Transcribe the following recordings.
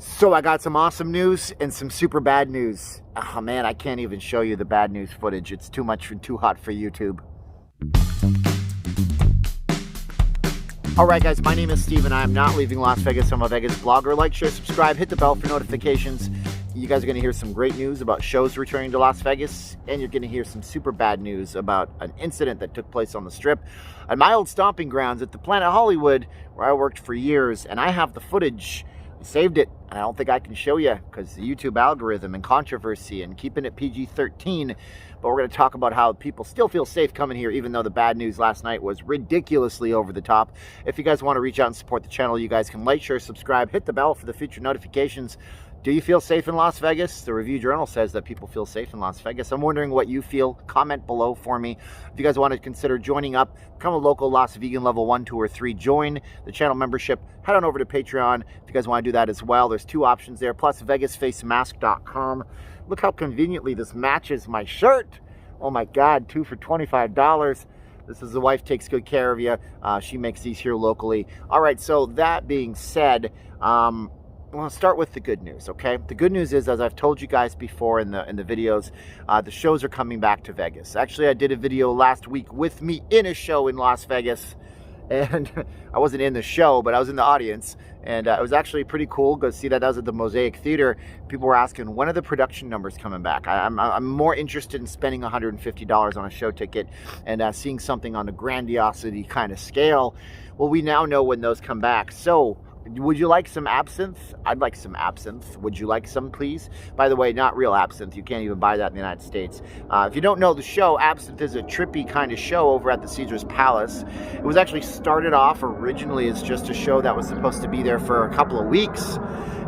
So I got some awesome news and some super bad news. Oh man, I can't even show you the bad news footage. It's too much and too hot for YouTube. Alright guys, my name is Steven. I am not leaving Las Vegas. I'm a Vegas blogger. Like, share, subscribe, hit the bell for notifications. You guys are going to hear some great news about shows returning to Las Vegas, and you're going to hear some super bad news about an incident that took place on the Strip at my old stomping grounds at the Planet Hollywood, where I worked for years, and I have the footage. I saved it, and I don't think I can show you because the YouTube algorithm and controversy and keeping it PG-13. But we're going to talk about how people still feel safe coming here, even though the bad news last night was ridiculously over the top. If you guys want to reach out and support the channel, you guys can like, share, subscribe, hit the bell for the future notifications. Do you feel safe in Las Vegas? The Review Journal says that people feel safe in Las Vegas. I'm wondering what you feel. Comment below for me. If you guys want to consider joining up, become a local Las Vegan level 1, 2, or 3. Join the channel membership. Head on over to Patreon if you guys want to do that as well. There's 2 options there, plus VegasFacemasks.com. Look how conveniently this matches my shirt. Oh my God, 2 for $25. This is the wife takes good care of you. She makes these here locally. All right, so that being said, I'll start with the good news, okay? The good news is, as I've told you guys before in the videos, the shows are coming back to Vegas. Actually, I did a video last week with me in a show in Las Vegas, and I wasn't in the show, but I was in the audience, and it was actually pretty cool. Go see that. That was at the Mosaic Theater. People were asking, when are the production numbers coming back? I'm more interested in spending $150 on a show ticket and seeing something on a grandiosity kind of scale. Well, we now know when those come back. So, would you like some absinthe? I'd like some absinthe. Would you like some, please? By the way, not real absinthe. You can't even buy that in the United States. If you don't know the show, Absinthe is a trippy kind of show over at the Caesars Palace. It was actually started off originally as just a show that was supposed to be there for a couple of weeks.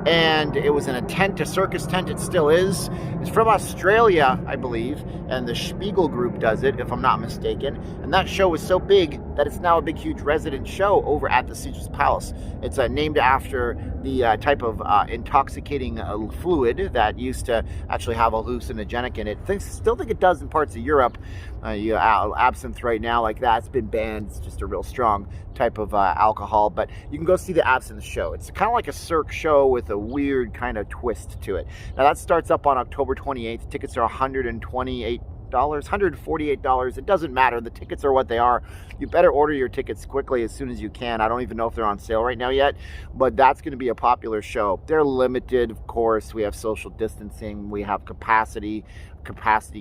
And it was in a tent, a circus tent. It still is. It's from Australia, I believe, and the Spiegel Group does it, if I'm not mistaken. And that show is so big that it's now a big, huge resident show over at the Caesars Palace. It's named after the type of intoxicating fluid that used to actually have hallucinogenic in it. Still think it does in parts of Europe. Absinthe right now, like that, it's been banned. It's just a real strong type of alcohol, but you can go see the Absinthe show. It's kind of like a Cirque show with a weird kind of twist to it. Now that starts up on October 28th. Tickets are $128, $148. It doesn't matter. The tickets are what they are. You better order your tickets quickly as soon as you can. I don't even know if they're on sale right now yet, but that's going to be a popular show. They're limited, of course. We have social distancing. We have capacity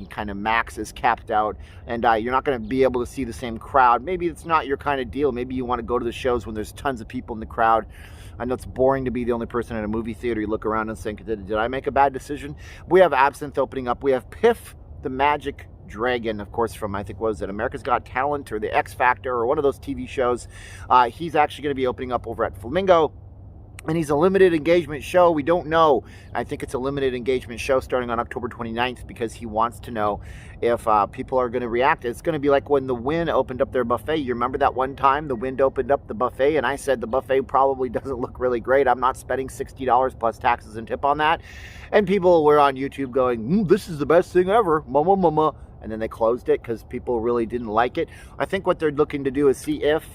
kind of max is capped out, and you're not going to be able to see the same crowd. Maybe it's not your kind of deal. Maybe you want to go to the shows when there's tons of people in the crowd. I know it's boring to be the only person in a movie theater. You look around and think, did I make a bad decision? We have Absinthe opening up. We have Piff, the Magic Dragon, of course, from, I think, what was it, America's Got Talent or the X Factor or one of those TV shows. He's actually going to be opening up over at Flamingo. And he's a limited engagement show. We don't know. I think it's a limited engagement show starting on October 29th because he wants to know if people are going to react. It's going to be like when the Wynn opened up their buffet. You remember that one time the Wynn opened up the buffet and I said the buffet probably doesn't look really great. I'm not spending $60 plus taxes and tip on that. And people were on YouTube going, this is the best thing ever, mama, mama. And then they closed it because people really didn't like it. I think what they're looking to do is see if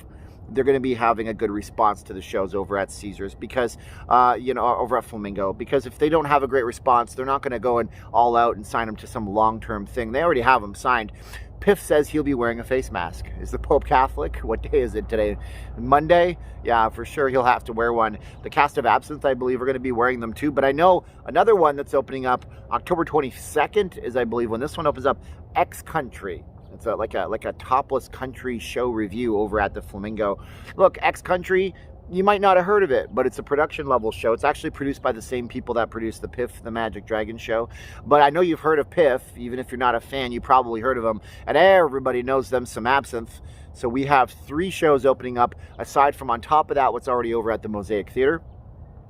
they're going to be having a good response to the shows over at Caesars because, over at Flamingo. Because if they don't have a great response, they're not going to go and all out and sign them to some long-term thing. They already have them signed. Piff says he'll be wearing a face mask. Is the Pope Catholic? What day is it today? Monday? Yeah, for sure he'll have to wear one. The cast of Absinthe, I believe, are going to be wearing them too. But I know another one that's opening up October 22nd is, I believe, when this one opens up, X Country. It's like a topless country show review over at the Flamingo. Look, X Country, you might not have heard of it, but it's a production level show. It's actually produced by the same people that produced the Piff, the Magic Dragon show. But I know you've heard of Piff. Even if you're not a fan, you probably heard of them. And everybody knows them some Absinthe. So we have 3 shows opening up, aside from on top of that, what's already over at the Mosaic Theater.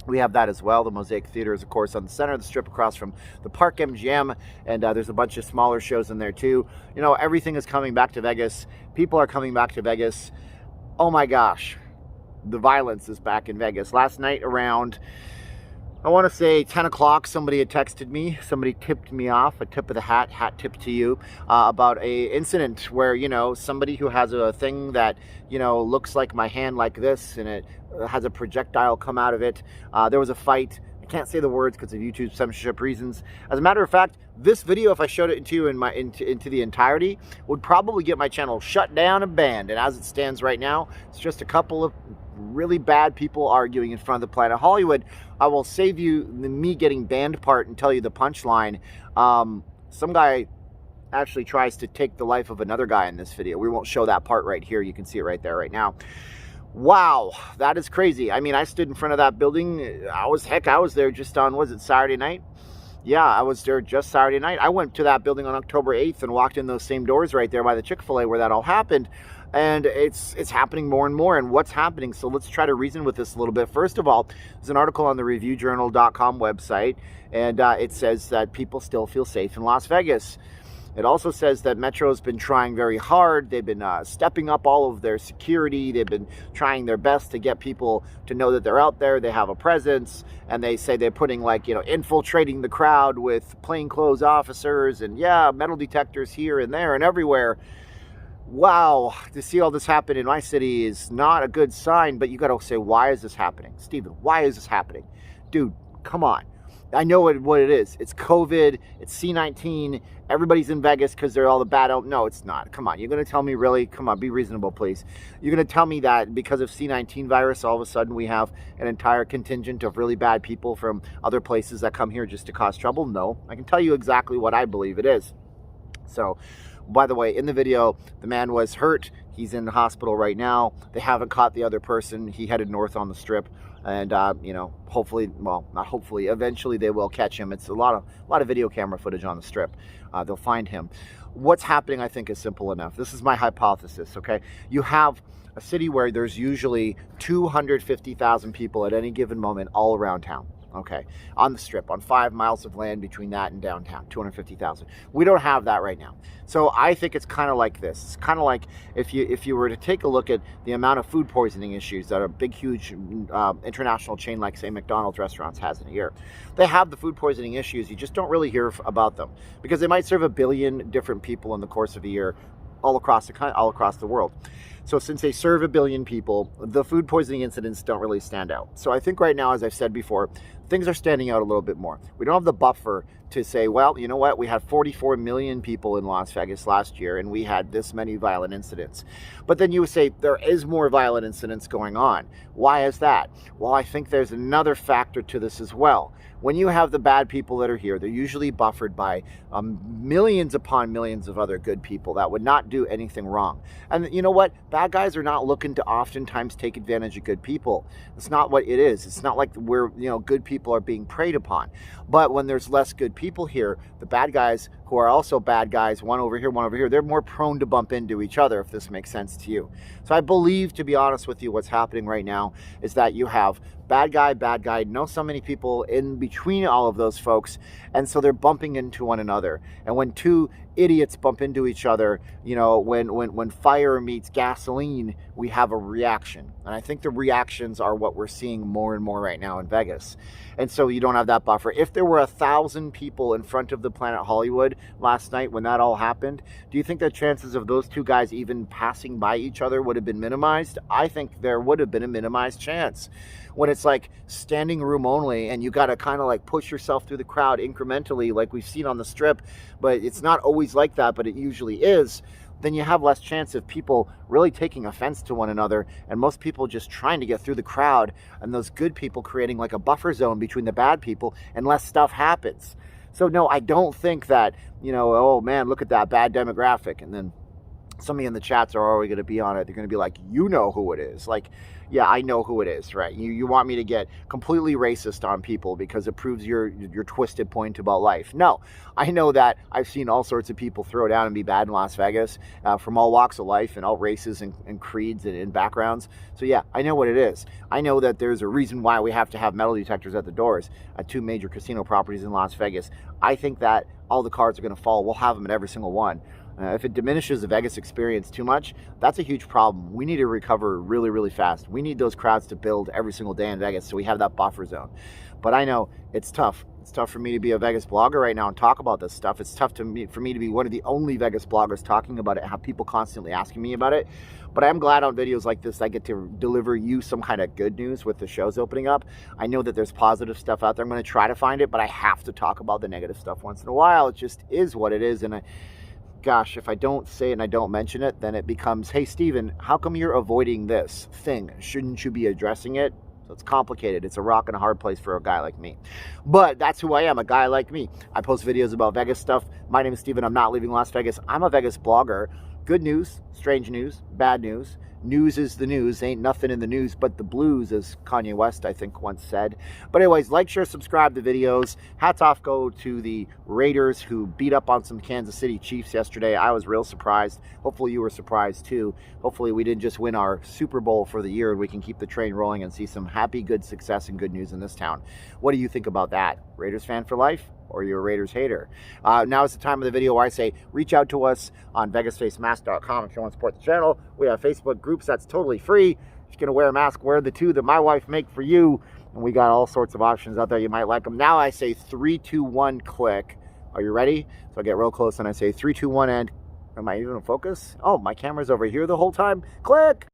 We have that as well. The Mosaic Theater is, of course, on the center of the Strip across from the Park MGM, and there's a bunch of smaller shows in there too. You know, everything is coming back to Vegas. People are coming back to Vegas. Oh my gosh, the violence is back in Vegas. Last night around, I want to say 10 o'clock, somebody had texted me. Somebody tipped me off, a tip of the hat tip to you, about a incident where, somebody who has a thing that, looks like my hand like this, and it has a projectile come out of it. There was a fight. can't say the words because of YouTube censorship reasons. As a matter of fact, this video, if I showed it to you into the entirety, would probably get my channel shut down and banned. And as it stands right now, it's just a couple of really bad people arguing in front of the Planet Hollywood. I will save you me getting banned part and tell you the punchline. Some guy actually tries to take the life of another guy in this video. We won't show that part right here. You can see it right there right now. Wow, that is crazy. I mean, I stood in front of that building. I was there just on, was it Saturday night? Yeah, I was there just Saturday night. I went to that building on October 8th and walked in those same doors right there by the Chick-fil-A where that all happened. And it's happening more and more. And what's happening? So let's try to reason with this a little bit. First of all, there's an article on the reviewjournal.com website, and it says that people still feel safe in Las Vegas. It also says that Metro's been trying very hard. They've been stepping up all of their security. They've been trying their best to get people to know that they're out there. They have a presence, and they say they're putting, like, you know, infiltrating the crowd with plainclothes officers and, yeah, metal detectors here and there and everywhere. Wow, to see all this happen in my city is not a good sign, but you got to say, why is this happening? Steven, why is this happening? Dude, come on. I know what it is. It's COVID. It's C-19. Everybody's in Vegas because they're all the bad. No, it's not. Come on. You're going to tell me, really? Come on, be reasonable, please. You're going to tell me that because of C-19 virus, all of a sudden we have an entire contingent of really bad people from other places that come here just to cause trouble? No. I can tell you exactly what I believe it is. So, by the way, in the video, the man was hurt. He's in the hospital right now. They haven't caught the other person. He headed north on the Strip. And, you know, hopefully, well, not hopefully, eventually they will catch him. It's a lot of video camera footage on the Strip. They'll find him. What's happening, I think, is simple enough. This is my hypothesis, okay? You have a city where there's usually 250,000 people at any given moment all around town. Okay, on the Strip, on 5 miles of land between that and downtown, 250,000. We don't have that right now. So I think it's kind of like this. It's kind of like if you were to take a look at the amount of food poisoning issues that a big, huge international chain like, say, McDonald's restaurants has in a year. They have the food poisoning issues. You just don't really hear about them because they might serve 1 billion different people in the course of a year all across the world. So since they serve 1 billion people, the food poisoning incidents don't really stand out. So I think right now, as I've said before, things are standing out a little bit more. We don't have the buffer to say, well, you know what, we had 44 million people in Las Vegas last year and we had this many violent incidents. But then you would say there is more violent incidents going on. Why is that? Well, I think there's another factor to this as well. When you have the bad people that are here, they're usually buffered by millions upon millions of other good people that would not do anything wrong. And you know what? Bad guys are not looking to oftentimes take advantage of good people. It's not what it is. It's not like good people are being preyed upon. But when there's less good people here, the bad guys who are also bad guys, one over here, they're more prone to bump into each other, if this makes sense to you. So I believe, to be honest with you, what's happening right now is that you have bad guy, know so many people in between all of those folks, and so they're bumping into one another. And when two idiots bump into each other, you know, when fire meets gasoline, we have a reaction. And I think the reactions are what we're seeing more and more right now in Vegas. And so you don't have that buffer. If there were 1,000 people in front of the Planet Hollywood last night when that all happened, do you think the chances of those two guys even passing by each other would have been minimized? I think there would have been a minimized chance. When it's like standing room only and you got to kind of like push yourself through the crowd incrementally like we've seen on the Strip, but it's not always like that, but it usually is, then you have less chance of people really taking offense to one another and most people just trying to get through the crowd and those good people creating like a buffer zone between the bad people and less stuff happens. So no, I don't think that, you know, oh man, look at that bad demographic. And then some of you in the chats are already going to be on it. They're going to be like, you know who it is. Like, yeah, I know who it is, right? You want me to get completely racist on people because it proves your twisted point about life. No, I know that I've seen all sorts of people throw down and be bad in Las Vegas from all walks of life and all races and creeds and backgrounds. So yeah, I know what it is. I know that there's a reason why we have to have metal detectors at the doors at 2 major casino properties in Las Vegas. I think that all the cards are going to fall. We'll have them at every single one. If it diminishes the Vegas experience too much, that's a huge problem. We need to recover really, really fast. We need those crowds to build every single day in Vegas so we have that buffer zone. But I know it's tough. It's tough for me to be a Vegas blogger right now and talk about this stuff. It's tough for me to be one of the only Vegas bloggers talking about it, have people constantly asking me about it. But I'm glad on videos like this I get to deliver you some kind of good news with the shows opening up. I know that there's positive stuff out there. I'm going to try to find it, but I have to talk about the negative stuff once in a while. It just is what it is. And gosh, if I don't say it and I don't mention it, then it becomes, hey, Steven, how come you're avoiding this thing? Shouldn't you be addressing it? So it's complicated. It's a rock and a hard place for a guy like me. But that's who I am, a guy like me. I post videos about Vegas stuff. My name is Steven. I'm not leaving Las Vegas. I'm a Vegas blogger. Good news, strange news, bad news. News is the news. Ain't nothing in the news but the blues, as Kanye West, I think, once said. But anyways, like, share, subscribe to videos. Hats off go to the Raiders who beat up on some Kansas City Chiefs yesterday. I was real surprised. Hopefully you were surprised too. Hopefully we didn't just win our Super Bowl for the year and we can keep the train rolling and see some happy, good success and good news in this town. What do you think about that? Raiders fan for life? Or you're a Raiders hater? Now is the time of the video where I say reach out to us on VegasFacemasks.com if you want to support the channel. We have Facebook groups that's totally free. If you're going to wear a mask, wear the two that my wife make for you. And we got all sorts of options out there. You might like them. Now I say 3, 2, 1, click. Are you ready? So I get real close and I say 3, 2, 1, and am I even in focus? Oh, my camera's over here the whole time. Click!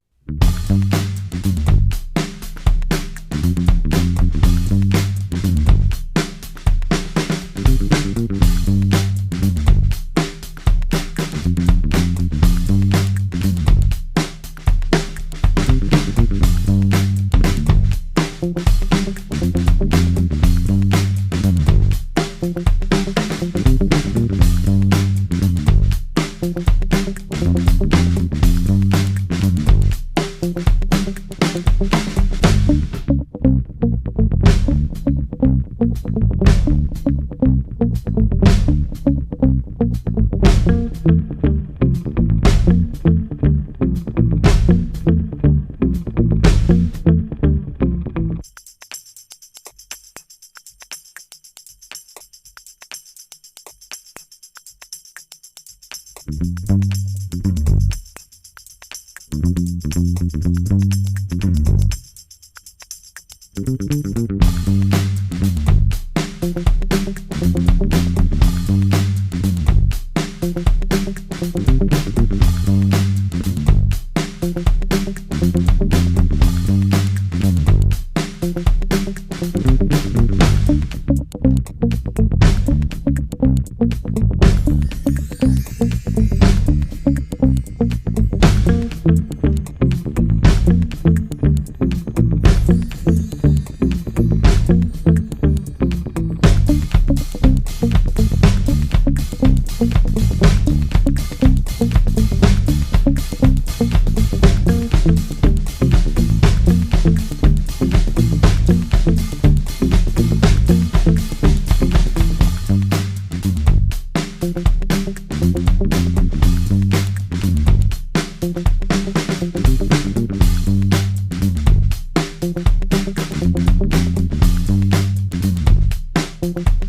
Thank you.